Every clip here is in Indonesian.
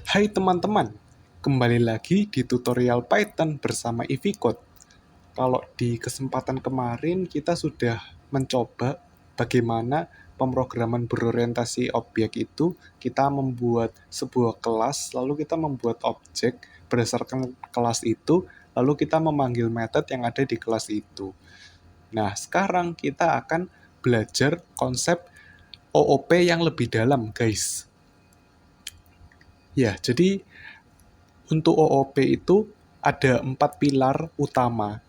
Hai teman-teman, kembali lagi di tutorial Python bersama Ivikode. Kalau di kesempatan kemarin kita sudah mencoba bagaimana pemrograman berorientasi objek itu kita membuat sebuah kelas, lalu kita membuat objek berdasarkan kelas itu, lalu kita memanggil metode yang ada di kelas itu. Nah, sekarang kita akan belajar konsep OOP yang lebih dalam, guys. Ya, jadi untuk OOP itu ada 4 pilar utama.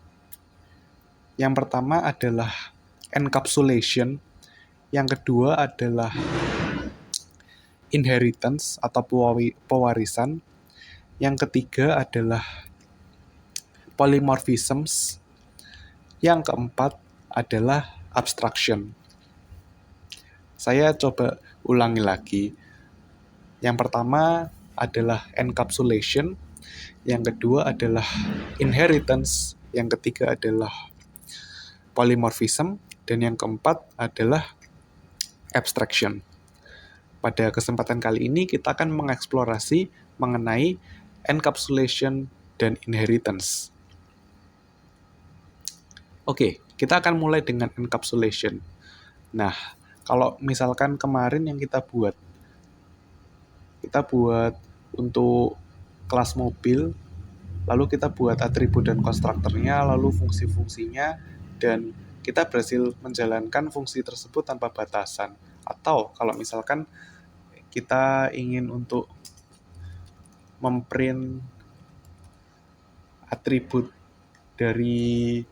Yang pertama adalah encapsulation, yang kedua adalah inheritance atau pewarisan, yang ketiga adalah polymorphisms, yang keempat adalah abstraction. Saya coba ulangi lagi. Yang pertama adalah encapsulation, yang kedua adalah inheritance, yang ketiga adalah polymorphism, dan yang keempat adalah abstraction. Pada kesempatan kali ini kita akan mengeksplorasi mengenai encapsulation dan inheritance. Oke, kita akan mulai dengan encapsulation. Nah, kalau misalkan kemarin yang kita buat untuk kelas mobil, lalu kita buat atribut dan konstruktornya, lalu fungsi-fungsinya, dan kita berhasil menjalankan fungsi tersebut tanpa batasan. Atau kalau misalkan kita ingin untuk memprint atribut dari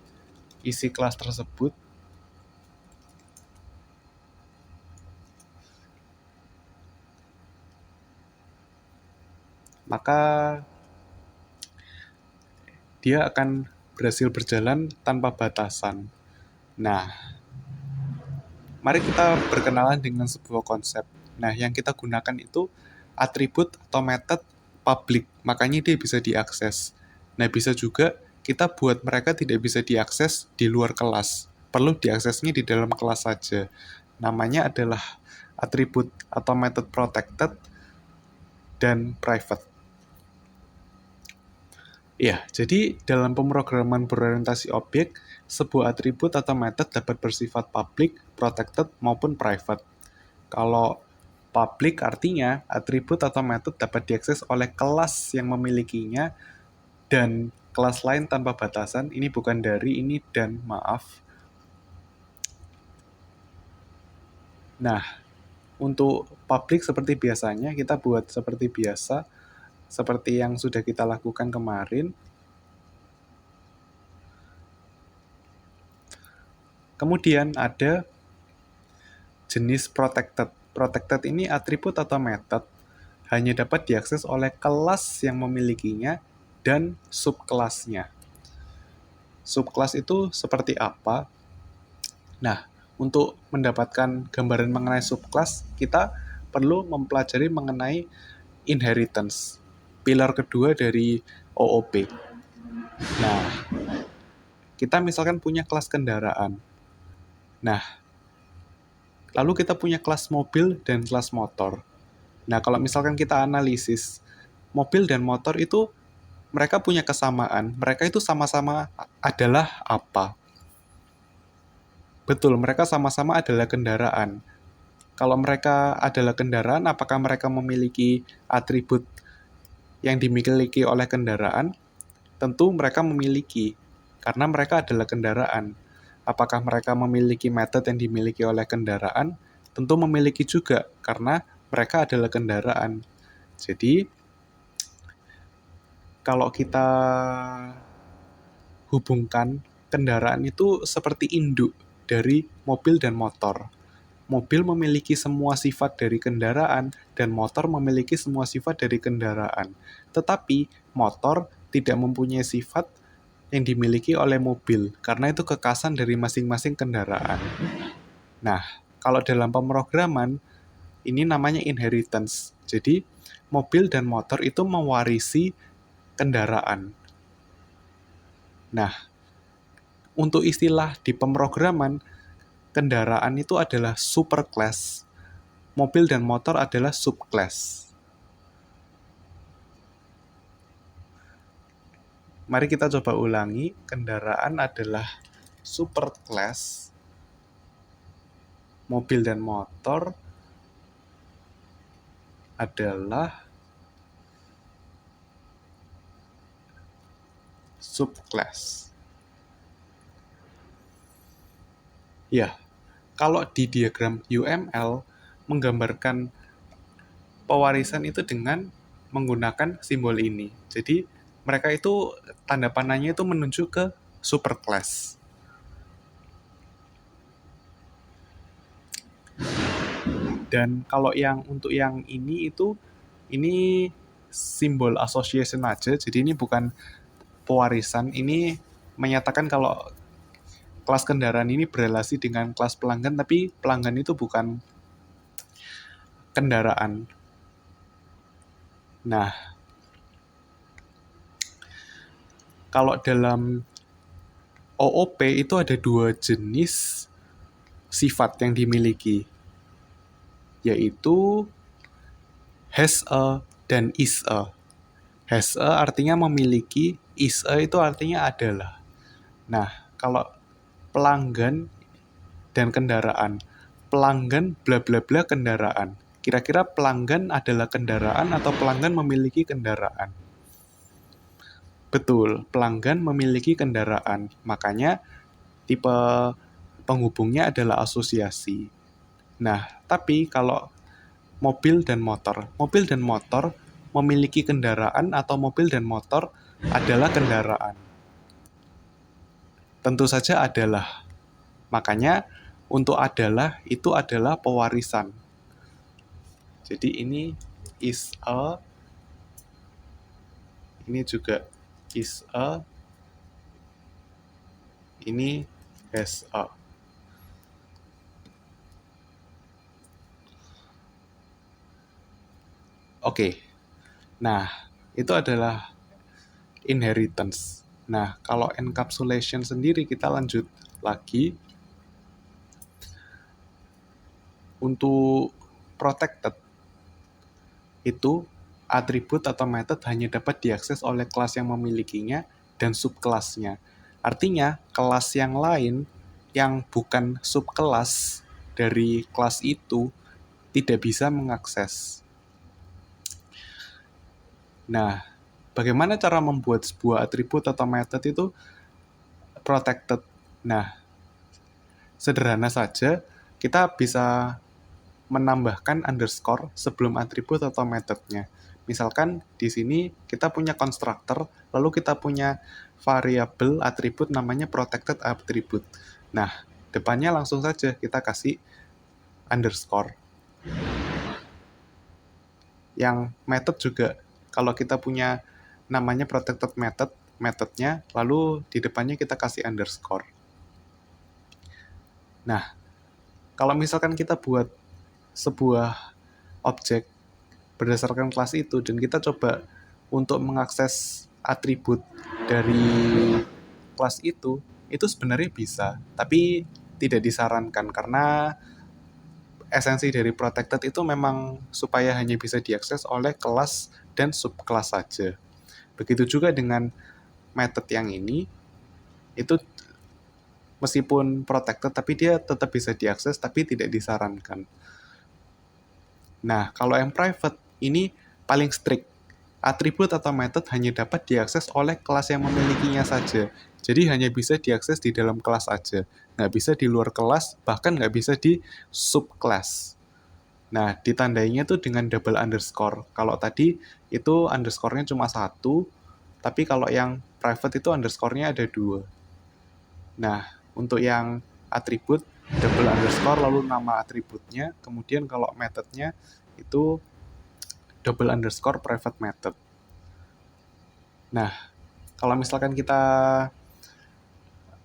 isi kelas tersebut, maka dia akan berhasil berjalan tanpa batasan. Nah, mari kita berkenalan dengan sebuah konsep. Nah, yang kita gunakan itu atribut atau method public, makanya dia bisa diakses. Nah, bisa juga kita buat mereka tidak bisa diakses di luar kelas. Perlu diaksesnya di dalam kelas saja. Namanya adalah atribut atau method protected dan private. Ya, jadi dalam pemrograman berorientasi objek, sebuah atribut atau method dapat bersifat public, protected, maupun private. Kalau public artinya atribut atau method dapat diakses oleh kelas yang memilikinya dan kelas lain tanpa batasan. Ini bukan dari, ini dan, maaf. Nah, untuk public seperti biasanya, kita buat seperti biasa, seperti yang sudah kita lakukan kemarin. Kemudian ada jenis protected. Protected ini atribut atau method hanya dapat diakses oleh kelas yang memilikinya dan subkelasnya. Subkelas itu seperti apa? Nah, untuk mendapatkan gambaran mengenai subkelas, kita perlu mempelajari mengenai inheritance, pilar kedua dari OOP. Nah, kita misalkan punya kelas kendaraan. Nah, lalu kita punya kelas mobil dan kelas motor. Nah, kalau misalkan kita analisis, mobil dan motor itu mereka punya kesamaan. Mereka itu sama-sama adalah apa? Betul, mereka sama-sama adalah kendaraan. Kalau mereka adalah kendaraan, apakah mereka memiliki atribut yang dimiliki oleh kendaraan? Tentu mereka memiliki, karena mereka adalah kendaraan. Apakah mereka memiliki metode yang dimiliki oleh kendaraan? Tentu memiliki juga, karena mereka adalah kendaraan. Jadi, kalau kita hubungkan, kendaraan itu seperti induk dari mobil dan motor. Mobil memiliki semua sifat dari kendaraan, dan motor memiliki semua sifat dari kendaraan. Tetapi, motor tidak mempunyai sifat yang dimiliki oleh mobil, karena itu kekhasan dari masing-masing kendaraan. Nah, kalau dalam pemrograman, ini namanya inheritance. Jadi, mobil dan motor itu mewarisi kendaraan. Nah, untuk istilah di pemrograman, kendaraan itu adalah superclass. Mobil dan motor adalah subclass. Mari kita coba ulangi. Kendaraan adalah superclass. Mobil dan motor adalah subclass. Ya, kalau di diagram UML menggambarkan pewarisan itu dengan menggunakan simbol ini. Jadi mereka itu tanda panahnya itu menuju ke superclass. Dan kalau untuk yang ini simbol association aja. Jadi ini bukan pewarisan. Ini menyatakan kalau kelas kendaraan ini berrelasi dengan kelas pelanggan, tapi pelanggan itu bukan kendaraan. Nah, kalau dalam OOP itu ada 2 jenis sifat yang dimiliki, yaitu has a dan is a. Has a artinya memiliki, is a itu artinya adalah. Nah, kalau pelanggan dan kendaraan. Pelanggan bla bla bla kendaraan. Kira-kira pelanggan adalah kendaraan atau pelanggan memiliki kendaraan? Betul, pelanggan memiliki kendaraan. Makanya tipe penghubungnya adalah asosiasi. Nah, tapi kalau mobil dan motor memiliki kendaraan atau mobil dan motor adalah kendaraan. Tentu saja adalah. Makanya untuk adalah itu adalah pewarisan. Jadi ini is a, ini juga is a, ini has a. Oke. Nah, itu adalah inheritance. Nah, kalau encapsulation sendiri kita lanjut lagi. Untuk protected itu atribut atau method hanya dapat diakses oleh kelas yang memilikinya dan subkelasnya. Artinya, kelas yang lain yang bukan subkelas dari kelas itu tidak bisa mengakses. Nah, bagaimana cara membuat sebuah atribut atau method itu protected? Nah, sederhana saja, kita bisa menambahkan underscore sebelum atribut atau methodnya. Misalkan di sini kita punya constructor, lalu kita punya variabel atribut namanya protected attribute. Nah, depannya langsung saja kita kasih underscore. Yang method juga, kalau kita punya namanya protected method, methodnya, lalu di depannya kita kasih underscore. Nah, kalau misalkan kita buat sebuah objek berdasarkan kelas itu dan kita coba untuk mengakses atribut dari kelas itu sebenarnya bisa, tapi tidak disarankan karena esensi dari protected itu memang supaya hanya bisa diakses oleh kelas dan subkelas saja. Begitu juga dengan method yang ini, itu meskipun protected tapi dia tetap bisa diakses tapi tidak disarankan. Nah, kalau yang private ini paling strict. Atribut atau method hanya dapat diakses oleh kelas yang memilikinya saja. Jadi hanya bisa diakses di dalam kelas aja. Nggak bisa di luar kelas, bahkan nggak bisa di subclass. Nah, ditandainya tuh dengan double underscore. Kalau tadi itu underscore-nya cuma 1, tapi kalau yang private itu underscore-nya ada 2. Nah, untuk yang atribut, double underscore lalu nama atributnya, kemudian kalau methodnya itu double underscore private method. Nah, kalau misalkan kita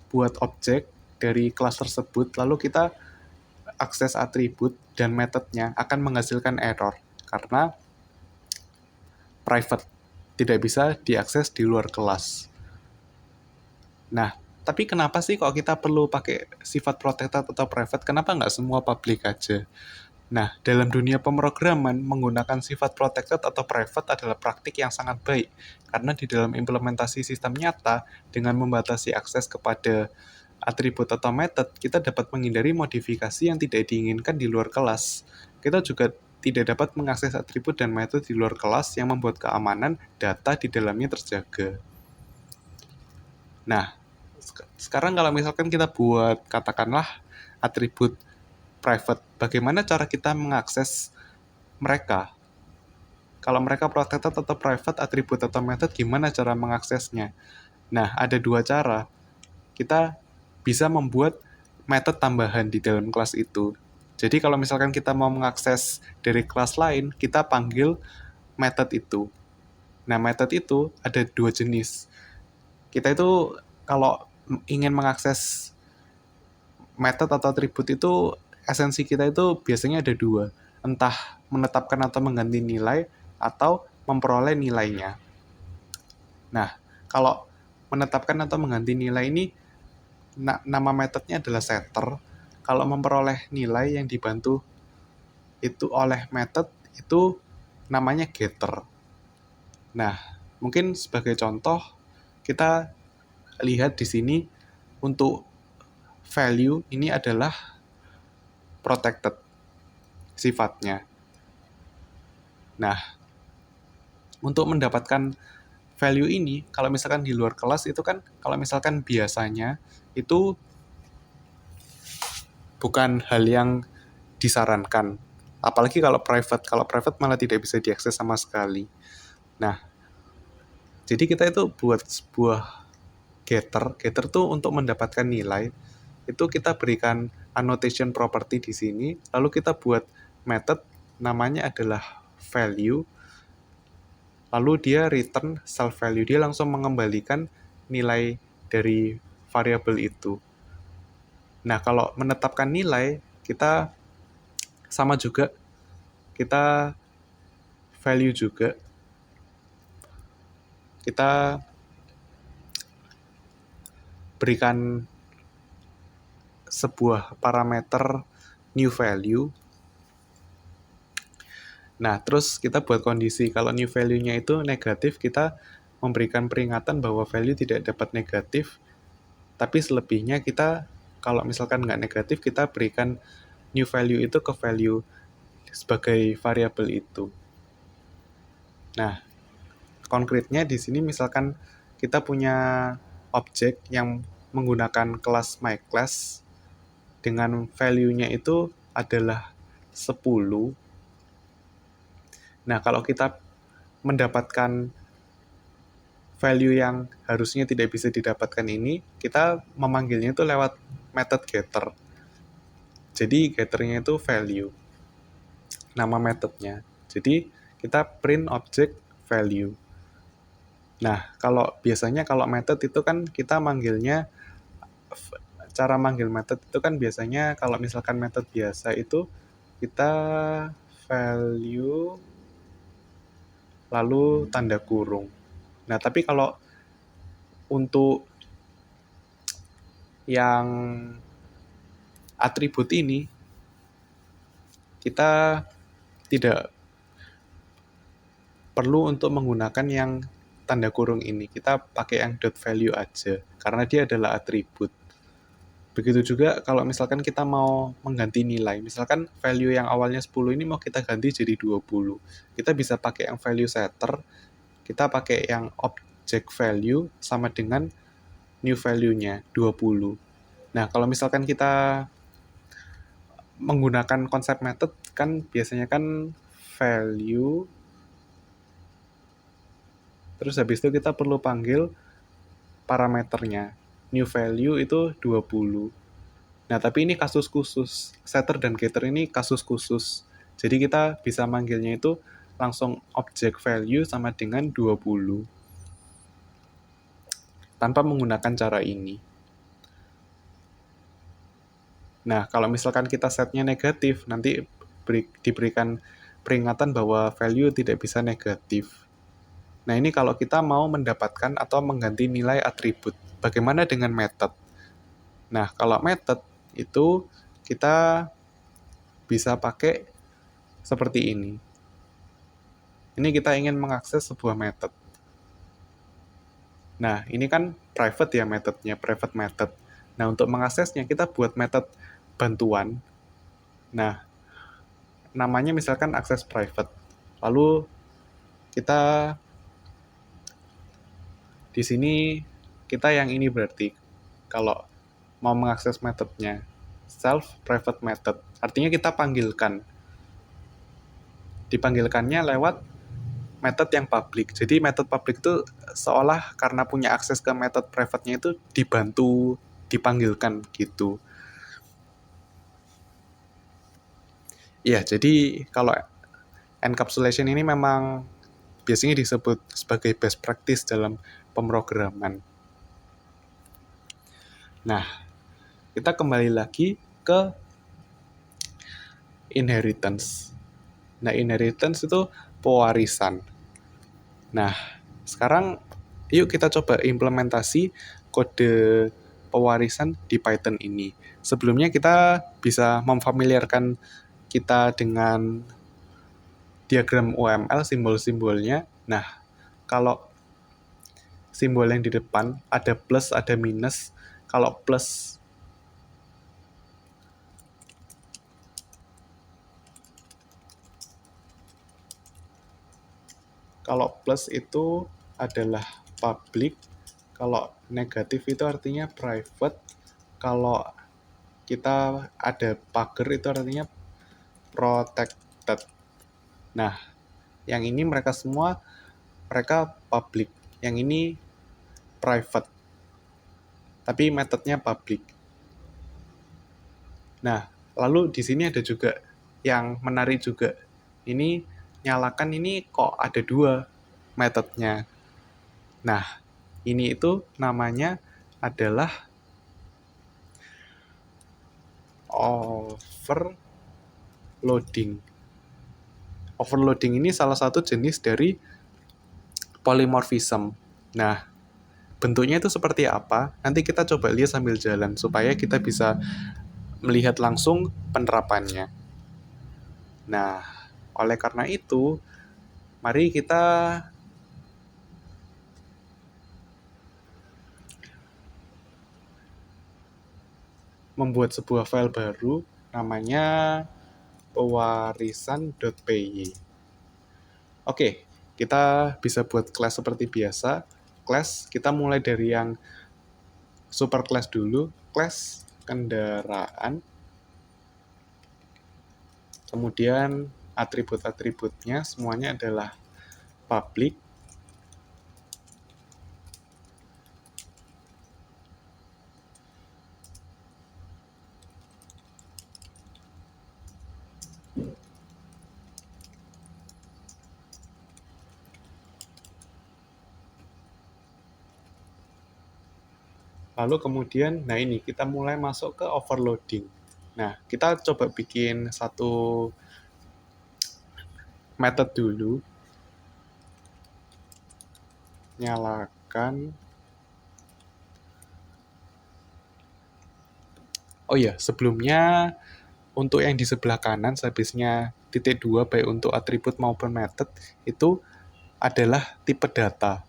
buat objek dari kelas tersebut, lalu kita akses atribut dan methodnya akan menghasilkan error karena private, tidak bisa diakses di luar kelas. Nah, tapi kenapa sih kok kita perlu pakai sifat protected atau private? Kenapa nggak semua public aja? Nah, dalam dunia pemrograman, menggunakan sifat protected atau private adalah praktik yang sangat baik, karena di dalam implementasi sistem nyata, dengan membatasi akses kepada atribut atau method, kita dapat menghindari modifikasi yang tidak diinginkan di luar kelas. Kita juga tidak dapat mengakses atribut dan metode di luar kelas yang membuat keamanan data di dalamnya terjaga. Nah, sekarang kalau misalkan kita buat, katakanlah, atribut private, bagaimana cara kita mengakses mereka? Kalau mereka protected atau private, atribut atau method, gimana cara mengaksesnya? Nah, ada dua cara. Kita bisa membuat method tambahan di dalam kelas itu. Jadi kalau misalkan kita mau mengakses dari kelas lain, kita panggil method itu. Nah, method itu ada dua jenis. Kita itu kalau ingin mengakses method atau atribut itu, esensi kita itu biasanya ada dua. Entah menetapkan atau mengganti nilai, atau memperoleh nilainya. Nah, kalau menetapkan atau mengganti nilai ini, nama metodenya adalah setter. Kalau memperoleh nilai yang dibantu itu oleh method, itu namanya getter. Nah, mungkin sebagai contoh, kita lihat di sini untuk value ini adalah protected sifatnya. Nah, untuk mendapatkan value ini, kalau misalkan di luar kelas itu kan, kalau misalkan biasanya itu bukan hal yang disarankan. Apalagi kalau private malah tidak bisa diakses sama sekali. Nah, jadi kita itu buat sebuah getter tuh untuk mendapatkan nilai, itu kita berikan annotation property di sini, lalu kita buat method namanya adalah value, lalu dia return self value, dia langsung mengembalikan nilai dari variabel itu. Nah, kalau menetapkan nilai, kita sama juga, kita value juga, kita berikan sebuah parameter new value. Nah, terus kita buat kondisi, kalau new value-nya itu negatif, kita memberikan peringatan bahwa value tidak dapat negatif, tapi selebihnya kita, kalau misalkan nggak negatif, kita berikan new value itu ke value sebagai variabel itu. Nah, konkretnya di sini misalkan kita punya objek yang menggunakan kelas myClass dengan value-nya itu adalah 10. Nah, kalau kita mendapatkan value yang harusnya tidak bisa didapatkan ini, kita memanggilnya itu lewat method getter. Jadi getternya itu value, nama methodnya. Jadi kita print object value. Nah, biasanya kalau method itu kan kita manggilnya, cara manggil method itu kan biasanya kalau misalkan method biasa itu kita value lalu tanda kurung. Nah, tapi kalau untuk yang atribut ini, kita tidak perlu untuk menggunakan yang tanda kurung ini. Kita pakai yang dot value aja, karena dia adalah atribut. Begitu juga kalau misalkan kita mau mengganti nilai. Misalkan value yang awalnya 10 ini mau kita ganti jadi 20. Kita bisa pakai yang value setter, kita pakai yang object value sama dengan new value-nya 20. Nah, kalau misalkan kita menggunakan konsep method, kan biasanya kan value, terus habis itu kita perlu panggil parameternya. New value itu 20. Nah, tapi ini kasus khusus. Setter dan getter ini kasus khusus. Jadi kita bisa manggilnya itu langsung object value sama dengan 20. Tanpa menggunakan cara ini. Nah, kalau misalkan kita setnya negatif, nanti diberikan peringatan bahwa value tidak bisa negatif. Nah, ini kalau kita mau mendapatkan atau mengganti nilai atribut. Bagaimana dengan method? Nah, kalau method itu kita bisa pakai seperti ini. Ini kita ingin mengakses sebuah method. Nah, ini kan private ya methodnya, private method. Nah, untuk mengaksesnya kita buat method bantuan. Nah, namanya misalkan akses private. Lalu kita di sini kita yang ini berarti kalau mau mengakses methodnya self private method. Artinya kita dipanggilkannya lewat method yang public. Jadi method public itu seolah karena punya akses ke method private-nya itu dibantu dipanggilkan gitu. Ya, jadi kalau encapsulation ini memang biasanya disebut sebagai best practice dalam pemrograman. Nah, kita kembali lagi ke inheritance. Nah, inheritance itu pewarisan. Nah, sekarang yuk kita coba implementasi kode pewarisan di Python ini. Sebelumnya kita bisa memfamiliarkan kita dengan diagram UML, simbol-simbolnya. Nah, kalau simbol yang di depan ada plus, ada minus. Kalau plus itu adalah public, kalau negatif itu artinya private, kalau kita ada pagar itu artinya protected. Nah, yang ini mereka public, yang ini private, tapi metodenya public. Nah, lalu di sini ada juga yang menarik juga. Ini nyalakan ini kok ada 2 metodenya. Nah, ini itu namanya adalah overloading. Overloading ini salah satu jenis dari polymorphism. Nah, bentuknya itu seperti apa? Nanti kita coba lihat sambil jalan supaya kita bisa melihat langsung penerapannya. Nah, oleh karena itu, mari kita membuat sebuah file baru namanya pewarisan.py. Oke, kita bisa buat class seperti biasa. Class, kita mulai dari yang super class dulu. Class kendaraan. Kemudian atribut-atributnya semuanya adalah public. Lalu kemudian, nah ini kita mulai masuk ke overloading. Nah, kita coba bikin satu method dulu. Nyalakan. Oh iya, sebelumnya untuk yang di sebelah kanan, sehabisnya titik 2, baik untuk atribut maupun method, itu adalah tipe data.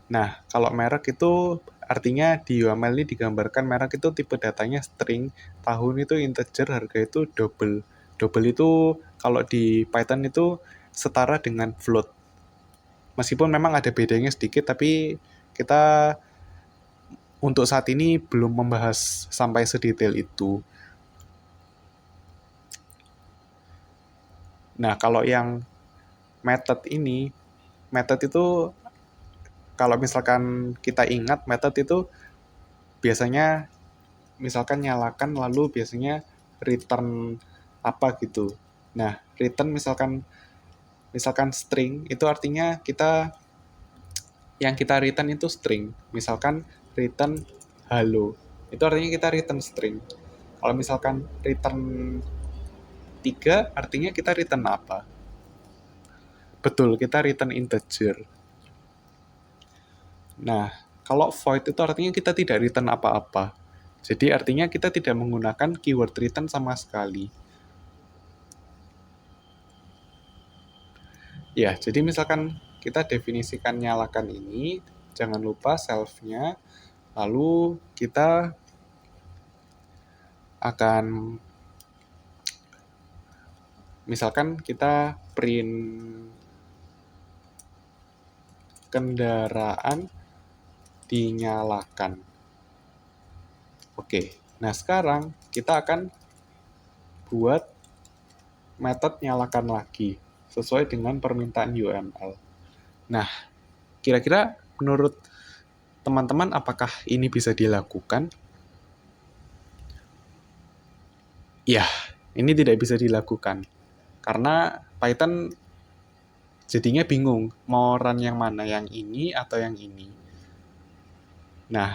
Nah, kalau merek itu artinya di UML ini digambarkan merek itu tipe datanya string, tahun itu integer, harga itu double. Double itu kalau di Python itu setara dengan float. Meskipun memang ada bedanya sedikit, tapi kita untuk saat ini belum membahas sampai sedetail itu. Nah, kalau yang method itu kalau misalkan kita ingat method itu biasanya misalkan nyalakan lalu biasanya return apa gitu. Nah, return misalkan string itu artinya yang kita return itu string. Misalkan return hello. Itu artinya kita return string. Kalau misalkan return 3 artinya kita return apa? Betul, kita return integer. Nah, kalau void itu artinya kita tidak return apa-apa. Jadi artinya kita tidak menggunakan keyword return sama sekali. Ya, jadi misalkan kita definisikan nyalakan ini, jangan lupa self-nya, lalu kita akan, misalkan kita print kendaraan dinyalakan. Oke, nah sekarang kita akan buat method nyalakan lagi sesuai dengan permintaan UML. Nah, kira-kira menurut teman-teman apakah ini bisa dilakukan? Ya, ini tidak bisa dilakukan karena Python jadinya bingung mau run yang mana, yang ini atau yang ini. Nah,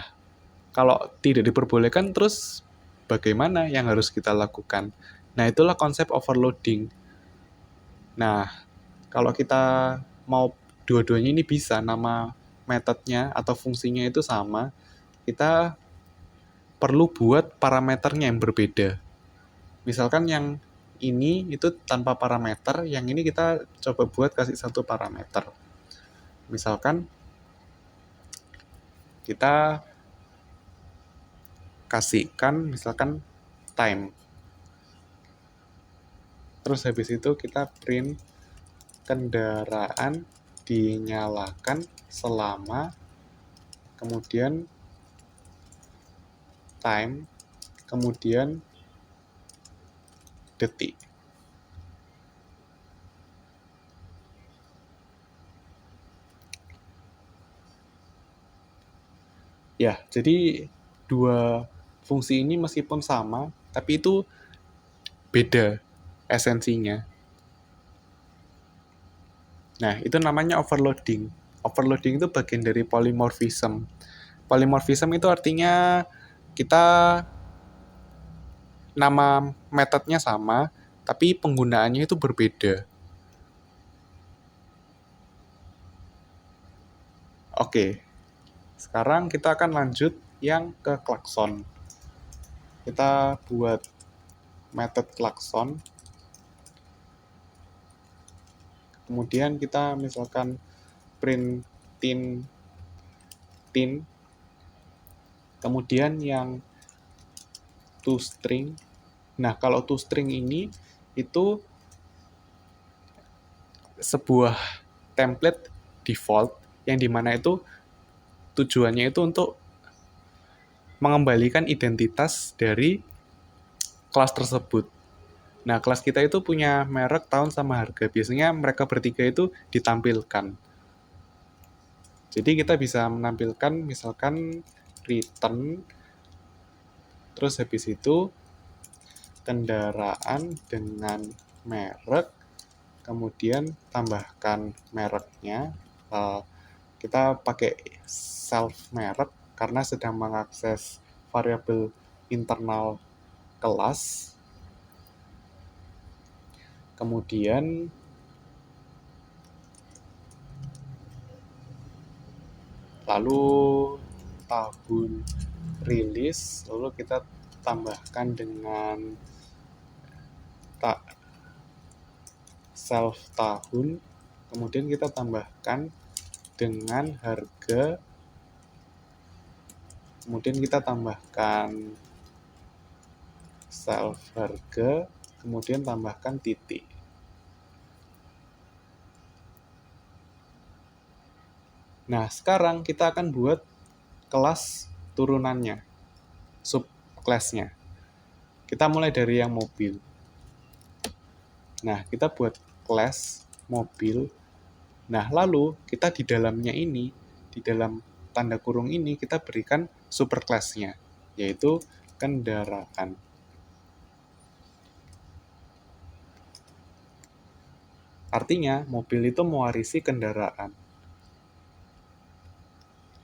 kalau tidak diperbolehkan terus bagaimana yang harus kita lakukan? Nah, itulah konsep overloading. Nah, kalau kita mau dua-duanya ini bisa, nama metodenya atau fungsinya itu sama, kita perlu buat parameternya yang berbeda. Misalkan yang ini itu tanpa parameter, yang ini kita coba buat kasih satu parameter. Misalkan kita kasihkan misalkan time. Terus habis itu kita print kendaraan dinyalakan selama, kemudian time, kemudian detik. Ya, jadi dua fungsi ini meskipun sama, tapi itu beda esensinya. Nah, itu namanya overloading. Overloading itu bagian dari polymorphism. Polymorphism itu artinya kita nama metodenya sama, tapi penggunaannya itu berbeda. Oke, sekarang kita akan lanjut yang ke klakson. Kita buat method klakson. Kemudian kita misalkan print tin, kemudian yang toString. Nah, kalau toString ini itu sebuah template default yang dimana itu tujuannya itu untuk mengembalikan identitas dari kelas tersebut. Nah, kelas kita itu punya merek, tahun, sama harga. Biasanya mereka bertiga itu ditampilkan. Jadi kita bisa menampilkan misalkan return, terus habis itu kendaraan dengan merek, kemudian tambahkan mereknya. Kita pakai self merek karena sedang mengakses variabel internal kelas. Kemudian lalu tahun rilis, lalu kita tambahkan dengan self tahun, kemudian kita tambahkan dengan harga, kemudian kita tambahkan self harga, kemudian tambahkan titik. Nah, sekarang kita akan buat kelas turunannya, subclass-nya. Kita mulai dari yang mobil. Nah, kita buat class mobil. Nah, lalu kita di dalamnya ini, di dalam tanda kurung ini, kita berikan superclass-nya, yaitu kendaraan. Artinya, mobil itu mewarisi kendaraan.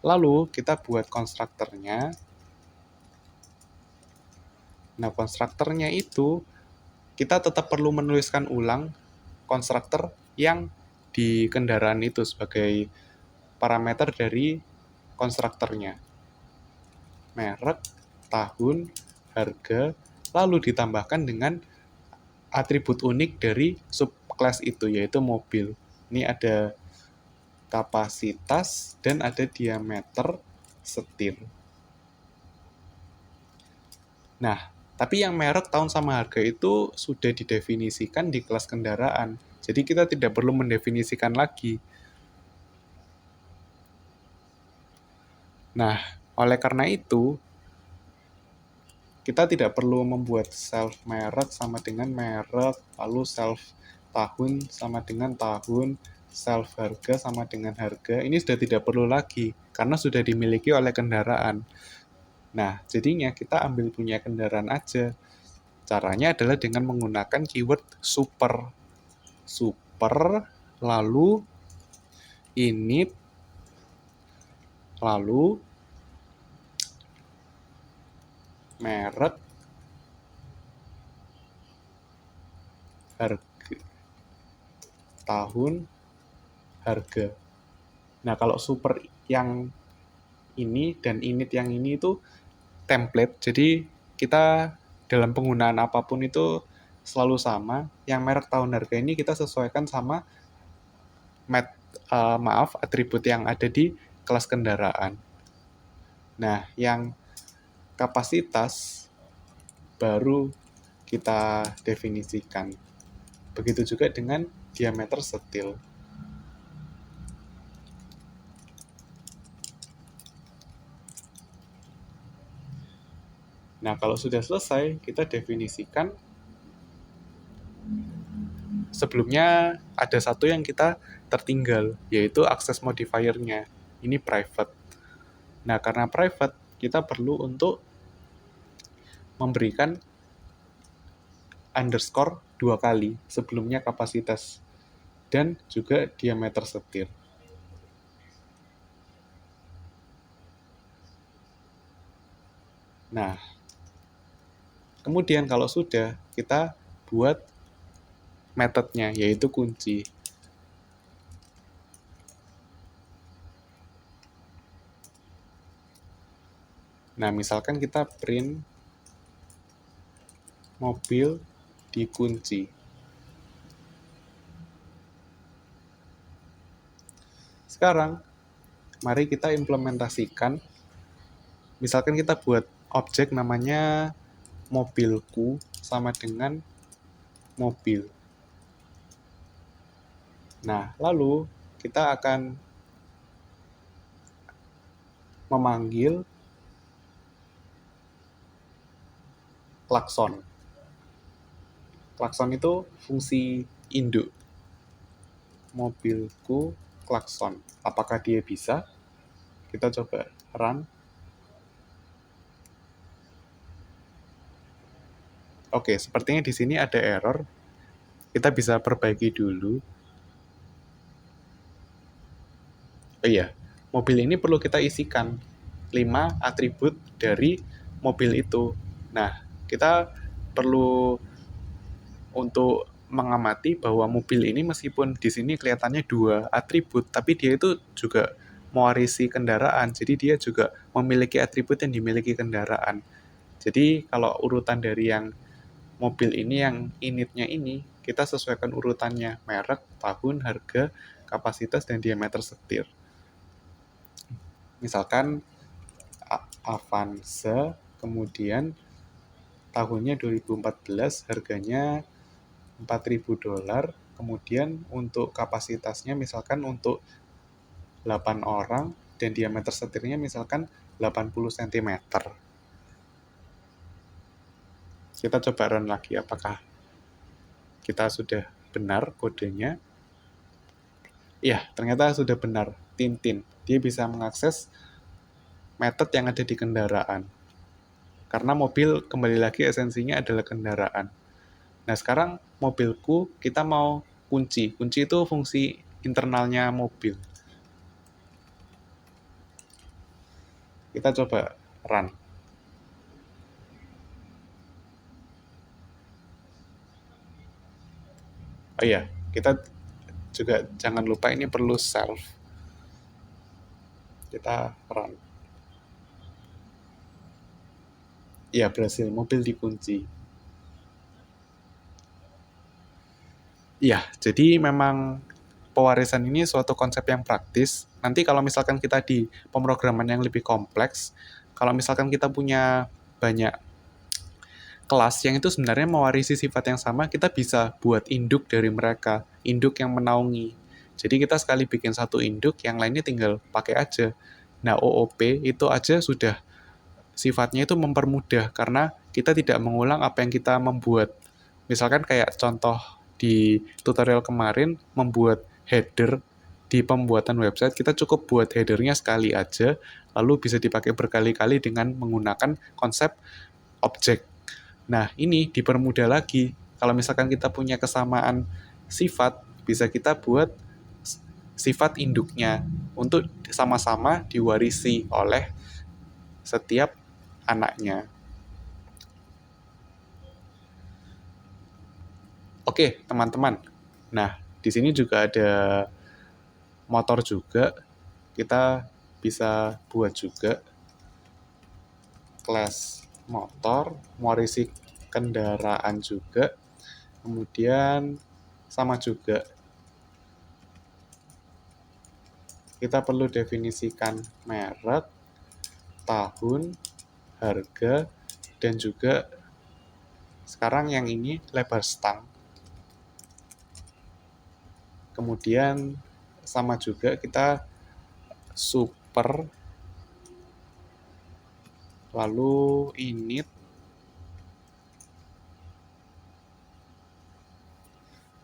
Lalu, kita buat konstruktornya. Nah, konstruktornya itu, kita tetap perlu menuliskan ulang konstruktor yang di kendaraan itu sebagai parameter dari konstruktornya. Merek, tahun, harga, lalu ditambahkan dengan atribut unik dari subclass itu, yaitu mobil. Ini ada kapasitas dan ada diameter setir. Nah, tapi yang merek, tahun sama harga itu sudah didefinisikan di kelas kendaraan. Jadi kita tidak perlu mendefinisikan lagi. Nah, oleh karena itu, kita tidak perlu membuat self merek sama dengan merek, lalu self tahun sama dengan tahun, self harga sama dengan harga. Ini sudah tidak perlu lagi, karena sudah dimiliki oleh kendaraan. Nah, jadinya kita ambil punya kendaraan aja. Caranya adalah dengan menggunakan keyword super. Super, lalu init, lalu merek, harga, tahun, harga. Nah, kalau super yang ini dan init yang ini itu template, jadi kita dalam penggunaan apapun itu selalu sama. Yang merek, tahun, harga ini kita sesuaikan sama atribut yang ada di kelas kendaraan. Nah, yang kapasitas baru kita definisikan. Begitu juga dengan diameter setil. Nah, kalau sudah selesai, kita definisikan. Sebelumnya ada satu yang kita tertinggal, yaitu access modifier-nya. Ini private. Nah, karena private, kita perlu untuk memberikan underscore 2 kali, sebelumnya kapasitas dan juga diameter setir. Nah, kemudian kalau sudah, kita buat metodenya, yaitu kunci. Nah, misalkan kita print mobil dikunci. Sekarang, mari kita implementasikan. Misalkan kita buat objek namanya mobilku sama dengan mobil. Nah, lalu kita akan memanggil klakson. Klakson itu fungsi induk. Mobilku klakson. Apakah dia bisa? Kita coba run. Oke, sepertinya di sini ada error. Kita bisa perbaiki dulu. Oh iya, mobil ini perlu kita isikan 5 atribut dari mobil itu. Nah, kita perlu untuk mengamati bahwa mobil ini meskipun di sini kelihatannya 2 atribut, tapi dia itu juga mewarisi kendaraan. Jadi dia juga memiliki atribut yang dimiliki kendaraan. Jadi kalau urutan dari yang mobil ini, yang initnya ini, kita sesuaikan urutannya, merek, tahun, harga, kapasitas, dan diameter setir. Misalkan Avanza, kemudian tahunnya 2014, harganya $4.000, kemudian untuk kapasitasnya misalkan untuk 8 orang, dan diameter setirnya misalkan 80 cm. Kita coba run lagi apakah kita sudah benar kodenya. Ya, ternyata sudah benar. Tintin. Dia bisa mengakses metode yang ada di kendaraan. Karena mobil, kembali lagi esensinya adalah kendaraan. Nah, sekarang mobilku kita mau kunci. Kunci itu fungsi internalnya mobil. Kita coba run. Oh iya, kita juga jangan lupa ini perlu self. Kita run. Iya, berhasil. Mobil dikunci. Iya, jadi memang pewarisan ini suatu konsep yang praktis. Nanti kalau misalkan kita di pemrograman yang lebih kompleks, kalau misalkan kita punya banyak kelas yang itu sebenarnya mewarisi sifat yang sama, kita bisa buat induk dari mereka, induk yang menaungi. Jadi kita sekali bikin satu induk, yang lainnya tinggal pakai aja. Nah, OOP itu aja sudah sifatnya itu mempermudah, karena kita tidak mengulang apa yang kita membuat. Misalkan kayak contoh di tutorial kemarin, membuat header di pembuatan website, kita cukup buat headernya sekali aja, lalu bisa dipakai berkali-kali dengan menggunakan konsep objek. Nah, ini dipermudah lagi. Kalau misalkan kita punya kesamaan sifat, bisa kita buat sifat induknya untuk sama-sama diwarisi oleh setiap anaknya. Oke, teman-teman. Nah, di sini juga ada motor juga. Kita bisa buat juga kelas motor, mewarisi kendaraan juga. Kemudian sama juga, kita perlu definisikan merek, tahun, harga, dan juga sekarang yang ini lebar stang. Kemudian sama juga kita super, lalu init,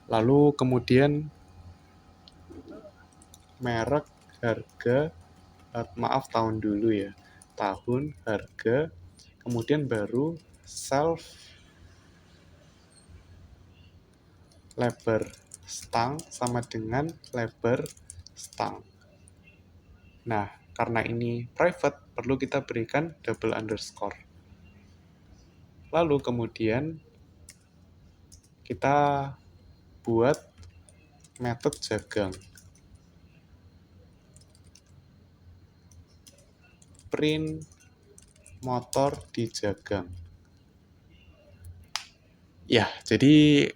lalu kemudian merek, harga, tahun dulu ya, tahun, harga, kemudian baru self, lebar stang sama dengan lebar stang. Nah, karena ini private, perlu kita berikan double underscore. Lalu kemudian kita buat metode jagang. Print motor dijagang. Ya, jadi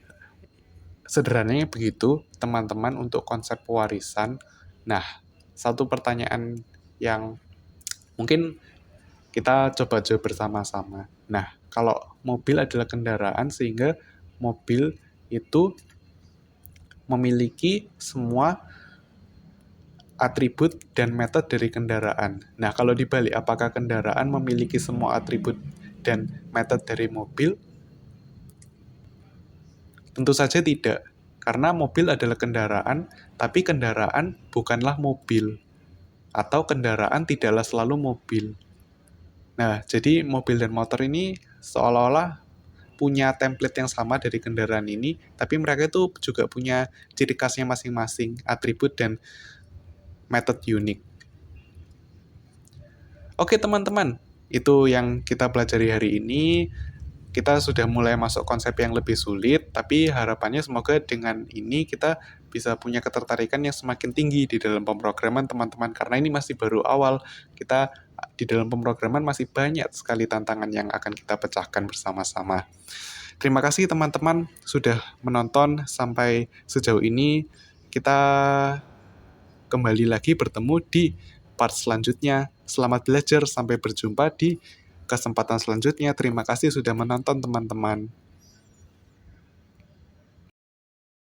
sederhananya begitu, teman-teman, untuk konsep pewarisan. Nah, satu pertanyaan yang mungkin kita coba jawab bersama-sama. Nah, kalau mobil adalah kendaraan, sehingga mobil itu memiliki semua atribut dan metode dari kendaraan. Nah, kalau dibalik, apakah kendaraan memiliki semua atribut dan metode dari mobil? Tentu saja tidak, karena mobil adalah kendaraan, tapi kendaraan bukanlah mobil, atau kendaraan tidaklah selalu mobil. Nah, jadi mobil dan motor ini seolah-olah punya template yang sama dari kendaraan ini, tapi mereka itu juga punya ciri khasnya masing-masing, atribut dan metode unik. Oke teman-teman, itu yang kita pelajari hari ini. Kita sudah mulai masuk konsep yang lebih sulit, tapi harapannya semoga dengan ini kita bisa punya ketertarikan yang semakin tinggi di dalam pemrograman teman-teman, karena ini masih baru awal. Kita di dalam pemrograman masih banyak sekali tantangan yang akan kita pecahkan bersama-sama. Terima kasih teman-teman sudah menonton sampai sejauh ini. Kita kembali lagi bertemu di part selanjutnya. Selamat belajar, sampai berjumpa di kesempatan selanjutnya. Terima kasih sudah menonton teman-teman.